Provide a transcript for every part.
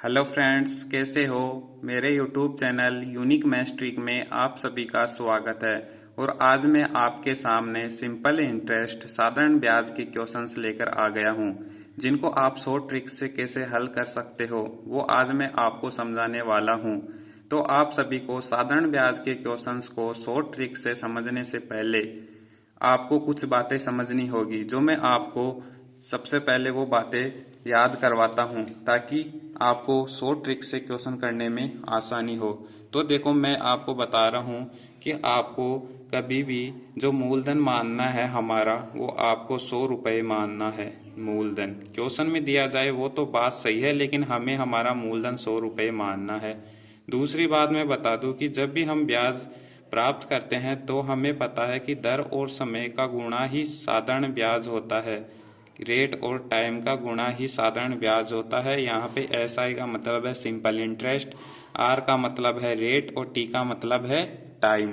Hello friends, कैसे हो। मेरे YouTube channel unique maths trick में आप सभी का स्वागत है। और आज मैं आपके सामने सिंपल इंटरेस्ट साधारण ब्याज के क्वेश्चंस लेकर आ गया हूं, जिनको आप शॉर्ट ट्रिक से कैसे हल कर सकते हो वो आज मैं आपको समझाने वाला हूं। तो आप सभी को साधारण ब्याज के क्वेश्चंस को शॉर्ट ट्रिक से समझने से पहले आपको कुछ बातें समझनी होगी, जो मैं आपको सबसे पहले वो बातें याद करवाता हूँ ताकि आपको शॉर्ट ट्रिक से क्वेश्चन करने में आसानी हो। तो देखो, मैं आपको बता रहा हूँ कि आपको कभी भी जो मूलधन मानना है हमारा, वो आपको 100 रुपये मानना है। मूलधन क्वेश्चन में दिया जाए वो तो बात सही है, लेकिन हमें हमारा मूलधन 100 रुपये मानना है। दूसरी बात मैं बता दूं कि जब भी हम ब्याज प्राप्त करते हैं तो हमें पता है कि दर और समय का गुणा ही साधारण ब्याज होता है। रेट और टाइम का गुणा ही साधारण ब्याज होता है। यहाँ पे SI का मतलब है सिंपल इंटरेस्ट, R का मतलब है रेट और T का मतलब है टाइम।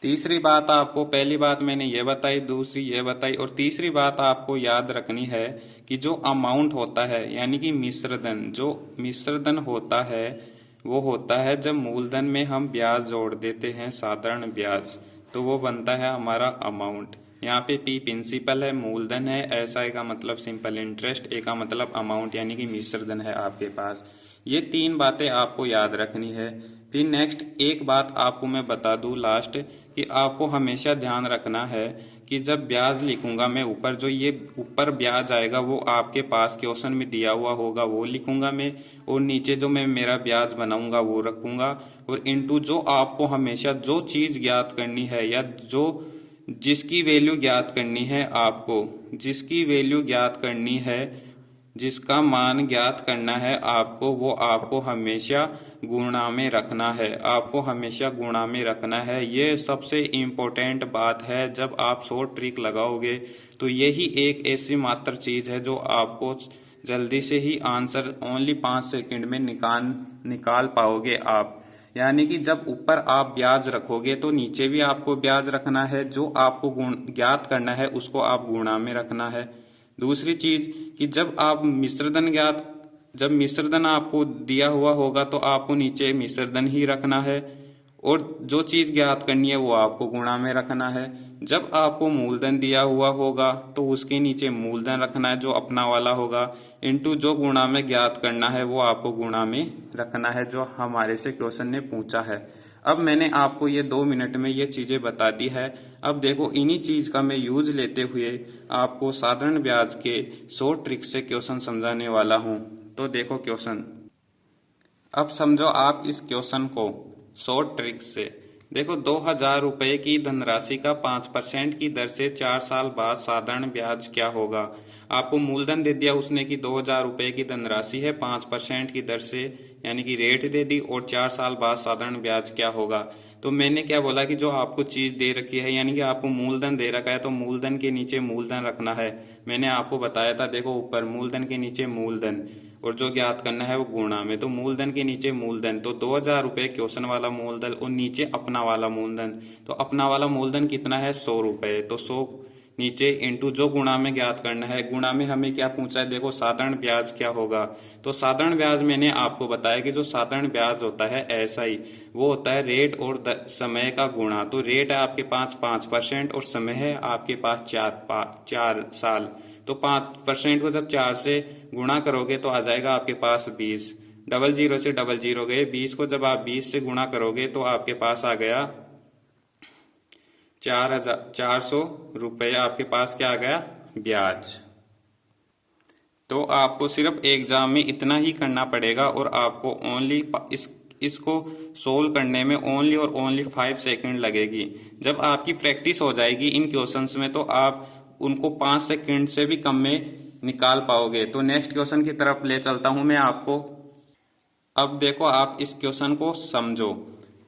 तीसरी बात आपको, पहली बात मैंने ये बताई, दूसरी ये बताई, और तीसरी बात आपको याद रखनी है कि जो अमाउंट होता है यानी कि मिश्रधन, जो मिश्रधन होता है वो होता है जब मूलधन में हम ब्याज जोड़ देते हैं साधारण ब्याज, तो वो बनता है हमारा अमाउंट। यहाँ पे P प्रिंसिपल है, मूलधन है, SI का मतलब सिंपल इंटरेस्ट, A का मतलब अमाउंट यानी कि मिश्रधन है आपके पास। ये तीन बातें आपको याद रखनी है। फिर नेक्स्ट एक बात आपको मैं बता दूं लास्ट, कि आपको हमेशा ध्यान रखना है कि जब ब्याज लिखूंगा मैं ऊपर, जो ये ऊपर ब्याज आएगा वो आपके पास क्वेश्चन में दिया हुआ होगा वो लिखूंगा मैं, और नीचे जो मैं मेरा ब्याज बनाऊंगा वो रखूंगा, और इनटू जो आपको हमेशा जो चीज़ ज्ञात करनी है या जो जिसकी वैल्यू ज्ञात करनी है, आपको जिसकी वैल्यू ज्ञात करनी है, जिसका मान ज्ञात करना है आपको, वो आपको हमेशा गुणा में रखना है। आपको हमेशा गुणा में रखना है। ये सबसे इम्पोर्टेंट बात है। जब आप शॉर्ट ट्रिक लगाओगे तो यही एक ऐसी मात्र चीज़ है जो आपको जल्दी से ही आंसर ओनली 5 सेकंड में निकाल पाओगे आप। यानी कि जब ऊपर आप ब्याज रखोगे तो नीचे भी आपको ब्याज रखना है। जो आपको गुण ज्ञात करना है उसको आप गुणा में रखना है। दूसरी चीज कि जब मिश्रधन आपको दिया हुआ होगा तो आपको नीचे मिश्रधन ही रखना है, और जो चीज ज्ञात करनी है वो आपको गुणा में रखना है। जब आपको मूलधन दिया हुआ होगा तो उसके नीचे मूलधन रखना है जो अपना वाला होगा, इनटू जो गुणा में ज्ञात करना है वो आपको गुणा में रखना है, जो हमारे से क्वेश्चन ने पूछा है। अब मैंने आपको ये 2 मिनट में ये चीजें बता दी है। अब देखो, इन्हीं चीज का मैं यूज लेते हुए आपको साधारण ब्याज के शॉर्ट ट्रिक से क्वेश्चन समझाने वाला हूँ। तो देखो क्वेश्चन, अब समझो आप इस क्वेश्चन को शॉर्ट ट्रिक से। देखो, 2000 रुपये की धनराशि का 5% की दर से 4 साल बाद साधारण ब्याज क्या होगा। आपको मूलधन दे दिया उसने कि 2000 रुपये की धनराशि है, 5% की दर से यानी कि रेट दे दी, और 4 साल बाद साधारण ब्याज क्या होगा। तो मैंने क्या बोला कि जो आपको चीज दे रखी है यानी कि आपको मूलधन दे रखा है तो मूलधन के नीचे मूलधन रखना है। मैंने आपको बताया था, देखो ऊपर मूलधन के नीचे मूलधन, और जो ज्ञात करना है वो गुणा में, तो मूलधन के नीचे मूलधन, तो 2000 रुपये क्वेश्चन वाला मूलधन और नीचे अपना वाला मूलधन। तो अपना वाला मूलधन कितना है, 100 रुपये, तो 100 नीचे इंटू जो गुणा में ज्ञात करना है। गुणा में हमें क्या पूछा है, देखो साधारण ब्याज क्या होगा। तो साधारण ब्याज मैंने आपको बताया कि जो साधारण ब्याज होता है SI, वो होता है रेट और समय का गुणा। तो रेट है आपके पास 5% और समय है आपके पास 4 साल। तो 5% को जब 4 से गुणा करोगे तो आ जाएगा आपके पास 20। डबल जीरो से डबल जीरो गए, 20 को जब आप 20 से गुणा करोगे तो आपके पास आ गया 400 रुपये। आपके पास क्या आ गया, ब्याज। तो आपको सिर्फ एग्जाम में इतना ही करना पड़ेगा, और आपको ओनली इसको सोल्व करने में ओनली और ओनली 5 सेकंड लगेगी। जब आपकी प्रैक्टिस हो जाएगी इन क्वेश्चंस में तो आप उनको 5 सेकंड से भी कम में निकाल पाओगे। तो नेक्स्ट क्वेश्चन की तरफ ले चलता हूं मैं आपको। अब देखो, आप इस क्वेश्चन को समझो।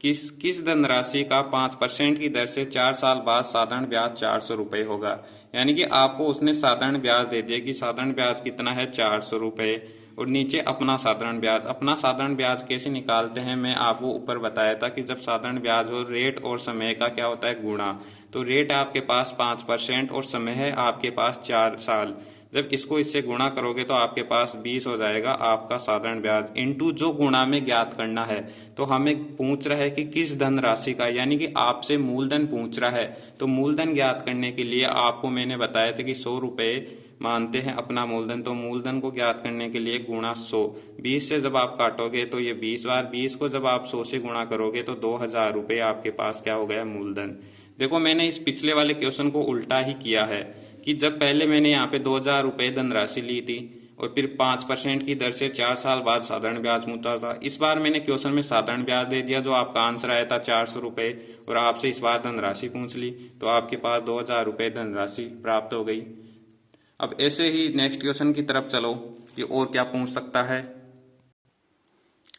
किस किस धनराशि का 5% की दर से 4 साल बाद साधारण ब्याज 400 रुपये होगा। यानी कि आपको उसने साधारण ब्याज दे दिया कि साधारण ब्याज कितना है, 400 रुपये, और नीचे अपना साधारण ब्याज। अपना साधारण ब्याज कैसे निकालते हैं मैं आपको ऊपर बताया था कि जब साधारण ब्याज हो रेट और समय का क्या होता है, गुणा। तो रेट आपके पास 5% और समय है आपके पास 4 साल। जब इसको इससे गुणा करोगे तो आपके पास 20 हो जाएगा आपका साधारण ब्याज, इनटू जो गुणा में ज्ञात करना है। तो हमें पूछ रहा है कि किस धनराशि का, यानी कि आपसे मूलधन पूछ रहा है। तो मूलधन ज्ञात करने के लिए आपको मैंने बताया था कि 100 रुपये मानते हैं अपना मूलधन। तो मूलधन को ज्ञात करने के लिए गुणा 100, 20 से जब आप काटोगे तो ये 20 बार, 20 को जब आप 100 से गुणा करोगे तो 2000 रुपये आपके पास क्या हो गया, मूलधन। देखो मैंने इस पिछले वाले क्वेश्चन को उल्टा ही किया है कि जब पहले मैंने यहाँ पे 2000 रुपये धनराशि ली थी और फिर 5% की दर से 4 साल बाद साधारण ब्याज पूछा था। इस बार मैंने क्वेश्चन में साधारण ब्याज दे दिया, जो आपका आंसर आया था 400 रुपये, और आपसे इस बार धनराशि पूछ ली तो आपके पास 2000 रुपये धनराशि प्राप्त हो गई। अब ऐसे ही नेक्स्ट क्वेश्चन की तरफ चलो कि और क्या पूछ सकता है।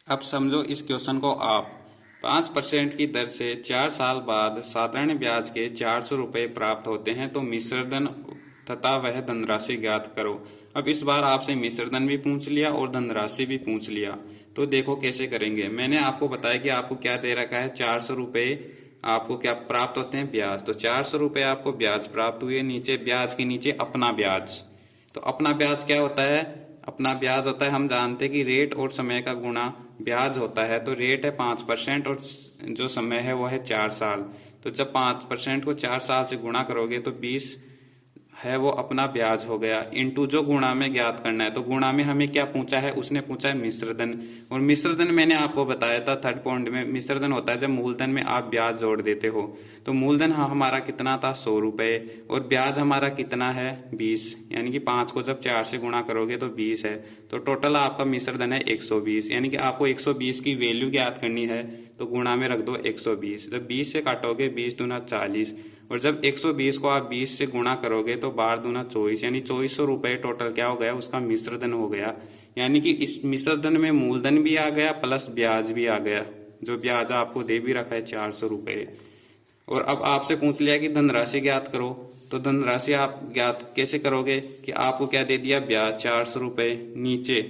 अब समझो इस क्वेश्चन को आप 5% की दर से 4 साल बाद साधारण ब्याज के 400 रुपये प्राप्त होते हैं, तो मिश्रधन तथा वह धनराशि ज्ञात करो। अब इस बार आपसे मिश्रधन भी पूछ लिया और धनराशि भी पूछ लिया, तो देखो कैसे करेंगे। मैंने आपको बताया कि आपको क्या दे रखा है, 400 रुपये आपको क्या प्राप्त होते हैं, ब्याज। तो 400 रुपये आपको ब्याज प्राप्त हुए, नीचे ब्याज के नीचे अपना ब्याज। तो अपना ब्याज क्या होता है, अपना ब्याज होता है, हम जानते हैं कि रेट और समय का गुणा ब्याज होता है। तो रेट है 5% और जो समय है वो है 4 साल। तो जब 5% को 4 साल से गुणा करोगे तो 20 है वो अपना ब्याज हो गया, इनटू जो गुणा में ज्ञात करना है। तो गुणा में हमें क्या पूछा है, उसने पूछा है मिश्रधन। और मिश्रधन मैंने आपको बताया था थर्ड पॉइंट में, मिश्रधन होता है जब मूलधन में आप ब्याज जोड़ देते हो। तो मूलधन हमारा कितना था, 100 रुपये, और ब्याज हमारा कितना है, 20, यानी कि 5 को जब 4 से गुणा करोगे तो 20 है। तो टोटल आपका मिश्रधन है 120, यानी कि आपको 120 की वैल्यू ज्ञात करनी है। तो गुणा में रख दो 120, जब 20 से काटोगे 20 दूना 40, और जब 120 को आप 20 से गुणा करोगे तो 12 दूना 24, यानी 2400 रुपये टोटल क्या हो गया, उसका मिश्रधन हो गया। यानी कि इस मिश्रधन में मूलधन भी आ गया प्लस ब्याज भी आ गया, जो ब्याज आपको दे भी रखा है 400 रुपये। और अब आपसे पूछ लिया कि धनराशि ज्ञात करो, तो धनराशि आप ज्ञात कैसे करोगे कि आपको क्या दे दिया, ब्याज 400 रुपये, नीचे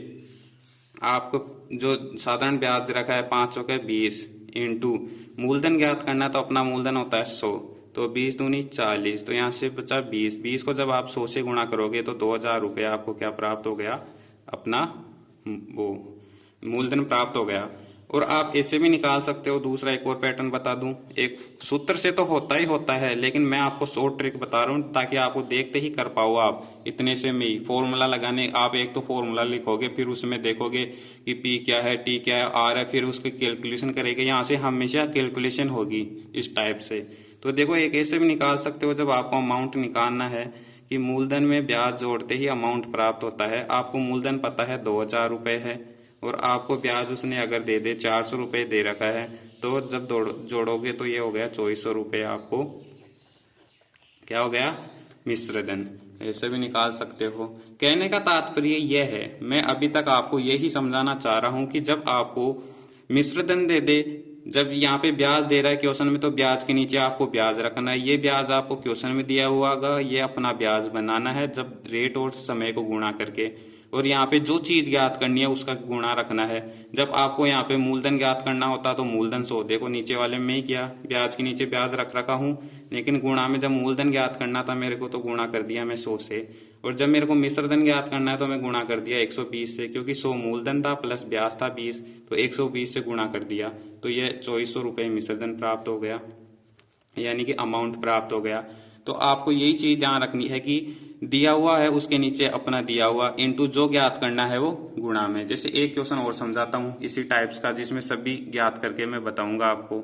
आपको जो साधारण ब्याज रखा है 500 का 20, इंटू मूलधन ज्ञात करना, तो अपना मूलधन होता है 100, तो 20 दूनी 40, तो यहाँ से बचा 20, 20 को जब आप 100 से गुणा करोगे तो 2000 रुपये आपको क्या प्राप्त हो गया, अपना वो मूलधन प्राप्त हो गया। और आप ऐसे भी निकाल सकते हो, दूसरा एक और पैटर्न बता दूं, एक सूत्र से तो होता ही होता है, लेकिन मैं आपको शॉर्ट ट्रिक बता रहा हूँ ताकि आपको देखते ही कर पाओ आप इतने से में ही फॉर्मूला लगाने। आप एक तो फॉर्मूला लिखोगे, फिर उसमें देखोगे कि पी क्या है, टी क्या है, आर है, फिर उसकी कैलकुलेशन करेंगे। यहाँ से हमेशा कैलकुलेशन होगी इस टाइप से। तो देखो एक ऐसे भी निकाल सकते हो, जब आपको अमाउंट निकालना है कि मूलधन में ब्याज जोड़ते ही अमाउंट प्राप्त होता है। आपको मूलधन पता है 2000 रुपये है, और आपको ब्याज उसने अगर दे दे 400 रुपये दे रखा है, तो जब जोड़ोगे तो ये हो गया 2400 रुपये, आपको क्या हो गया, मिश्रधन। ऐसे भी निकाल सकते हो। कहने का तात्पर्य यह है, मैं अभी तक आपको यही समझाना चाह रहा हूं कि जब आपको मिश्रधन दे दे, जब यहाँ पे ब्याज दे रहा है क्वेश्चन में, तो ब्याज के नीचे आपको ब्याज रखना है। ये ब्याज आपको क्वेश्चन में दिया हुआ होगा, ये अपना ब्याज बनाना है जब रेट और समय को गुणा करके, और यहाँ पे जो चीज ज्ञात करनी है उसका गुणा रखना है। जब आपको यहाँ पे मूलधन ज्ञात करना होता तो मूलधन 100, देखो नीचे वाले में ही किया, ब्याज के नीचे ब्याज रख रखा हूँ, लेकिन गुणा में जब मूलधन ज्ञात करना था मेरे को तो गुणा कर दिया मैं 100 से, और जब मेरे को मिश्रधन ज्ञात करना है तो मैं गुणा कर दिया 120 से, क्योंकि 100 मूलधन था प्लस ब्याज था 20, तो 120 से गुणा कर दिया, तो ये 2400 रुपये मिश्रधन प्राप्त हो गया, यानी कि अमाउंट प्राप्त हो गया। तो आपको यही चीज ध्यान रखनी है कि दिया हुआ है उसके नीचे अपना दिया हुआ, इनटू जो ज्ञात करना है वो गुणा में। जैसे एक क्वेश्चन और समझाता हूँ इसी टाइप्स का, जिसमें सभी ज्ञात करके मैं बताऊंगा आपको।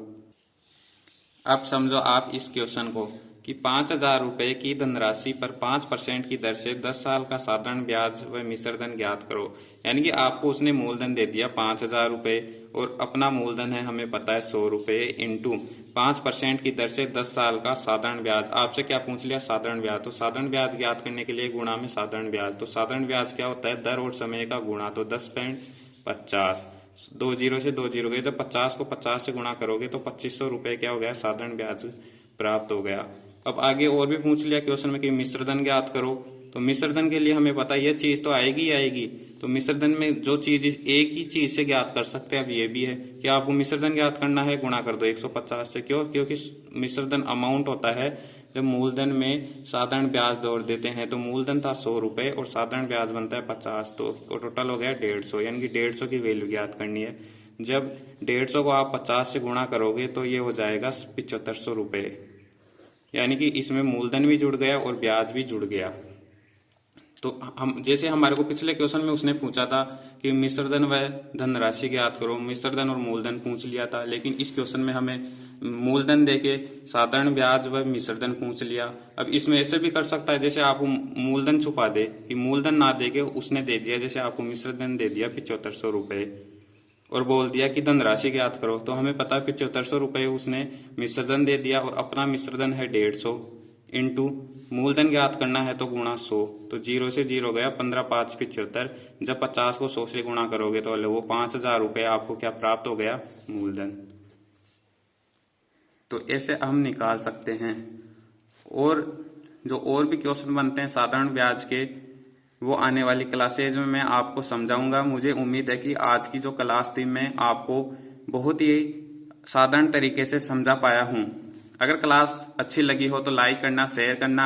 अब समझो आप इस क्वेश्चन को कि 5000 रुपये की धनराशि पर 5% की दर से 10 साल का साधारण ब्याज व मिश्रधन ज्ञात करो। यानी कि आपको उसने मूलधन दे दिया 5000 रुपये, और अपना मूलधन है हमें पता है 100 रुपये, इंटू 5% की दर से 10 साल का साधारण ब्याज। आपसे क्या पूछ लिया, साधारण ब्याज। तो साधारण ब्याज ज्ञात करने के लिए गुणा में साधारण ब्याज। तो साधारण ब्याज क्या होता है, दर और समय का गुणा, तो 10.50, 20 से 20 गए, जब 50 को 50 से गुणा करोगे तो 2500 रुपये क्या हो गया, साधारण ब्याज प्राप्त हो गया। अब आगे और भी पूछ लिया क्वेश्चन में कि मिश्रधन ज्ञात करो। तो मिश्रधन के लिए हमें पता है यह चीज तो आएगी ही आएगी, तो मिश्रधन में जो चीज एक ही चीज से ज्ञात कर सकते हैं, अब ये भी है कि आपको मिश्रधन ज्ञात करना है, गुणा कर दो 150 से। क्यों, क्योंकि मिश्रधन अमाउंट होता है जब मूलधन में साधारण ब्याज जोड़ देते हैं तो मूलधन था 100 रुपये और साधारण ब्याज बनता है 50, तो टोटल हो गया 150, यानी कि 150 की वैल्यू ज्ञात करनी है। जब 150 को आप 50 से गुणा करोगे तो ये हो जाएगा 7500 रुपये, यानी कि इसमें मूलधन भी जुड़ गया और ब्याज भी जुड़ गया। तो हम जैसे हमारे को पिछले क्वेश्चन में उसने पूछा था कि मिश्र धन व धनराशि ज्ञात करो, मिश्र धन और मूलधन पूछ लिया था, लेकिन इस क्वेश्चन में हमें मूलधन देके साधारण ब्याज व मिश्र धन पूछ लिया। अब इसमें ऐसे भी कर सकता है जैसे आपको मूलधन छुपा दे कि मूलधन ना देके उसने दे दिया, जैसे आपको मिश्र धन दे दिया 7500 रुपये और बोल दिया कि धनराशि ज्ञात करो, तो हमें पता है 7500 रुपये उसने मिश्र धन दे दिया और अपना मिश्र धन है 150 इंटू मूलधन ज्ञात करना है तो गुणा 100, तो 0 से 0 गया 15 5 75। जब 50 को 100 से गुणा करोगे तो वो 5000 रुपये आपको क्या प्राप्त हो गया, मूलधन। तो ऐसे हम निकाल सकते हैं। और जो और भी क्वेश्चन बनते हैं साधारण ब्याज के, वो आने वाली क्लासेज में मैं आपको समझाऊंगा। मुझे उम्मीद है कि आज की जो क्लास थी मैं आपको बहुत ही साधारण तरीके से समझा पाया हूँ। अगर क्लास अच्छी लगी हो तो लाइक करना, शेयर करना।